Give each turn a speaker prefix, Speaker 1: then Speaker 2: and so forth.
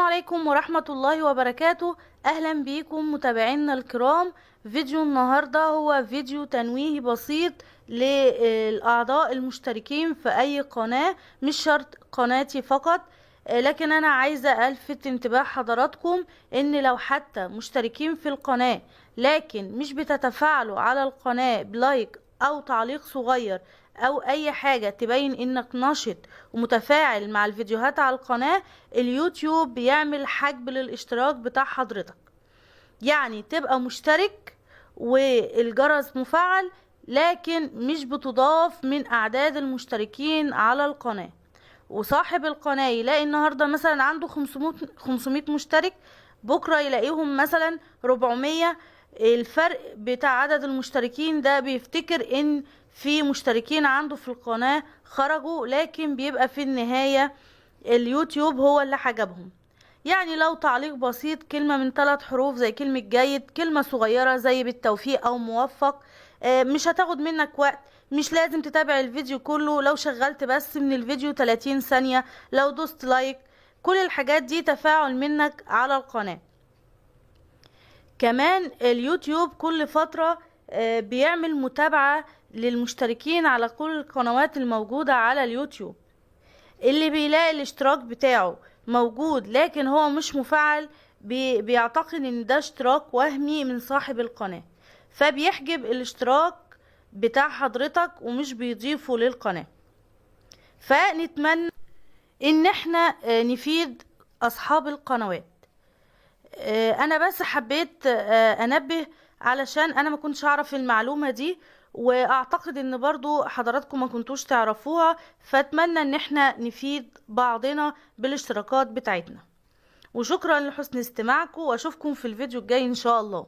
Speaker 1: عليكم ورحمة الله وبركاته. أهلا بيكم متابعينا الكرام. فيديو النهاردة هو فيديو تنويهي بسيط للأعضاء المشتركين في أي قناة، مش شرط قناتي فقط، لكن أنا عايزة ألفت انتباه حضراتكم إن لو حتى مشتركين في القناة لكن مش بتتفاعلوا على القناة بلايك أو تعليق صغير او اي حاجة تبين انك نشط ومتفاعل مع الفيديوهات على القناة، اليوتيوب بيعمل حجب للاشتراك بتاع حضرتك. يعني تبقى مشترك والجرس مفعل لكن مش بتضاف من اعداد المشتركين على القناة، وصاحب القناة يلاقي النهاردة مثلا عنده 500 مشترك، بكرة يلاقيهم مثلا 400. الفرق بتاع عدد المشتركين ده بيفتكر ان في مشتركين عنده في القناة خرجوا، لكن بيبقى في النهاية اليوتيوب هو اللي حجبهم. يعني لو تعليق بسيط، كلمة من 3 حروف زي كلمة جيد، كلمة صغيرة زي بالتوفيق او موفق، مش هتاخد منك وقت. مش لازم تتابع الفيديو كله، لو شغلت بس من الفيديو 30 ثانية، لو دوست لايك، كل الحاجات دي تفاعل منك على القناة. كمان اليوتيوب كل فترة بيعمل متابعة للمشتركين على كل القنوات الموجودة على اليوتيوب. اللي بيلاقي الاشتراك بتاعه موجود لكن هو مش مفعل بيعتقد ان ده اشتراك وهمي من صاحب القناة، فبيحجب الاشتراك بتاع حضرتك ومش بيضيفه للقناة. فنتمنى ان احنا نفيد اصحاب القنوات. انا بس حبيت انبه علشان انا ما كنتش اعرف المعلومة دي، واعتقد ان برضو حضراتكم ما كنتوش تعرفوها، فاتمنى ان احنا نفيد بعضنا بالاشتراكات بتاعتنا. وشكرا لحسن استماعكم، واشوفكم في الفيديو الجاي ان شاء الله.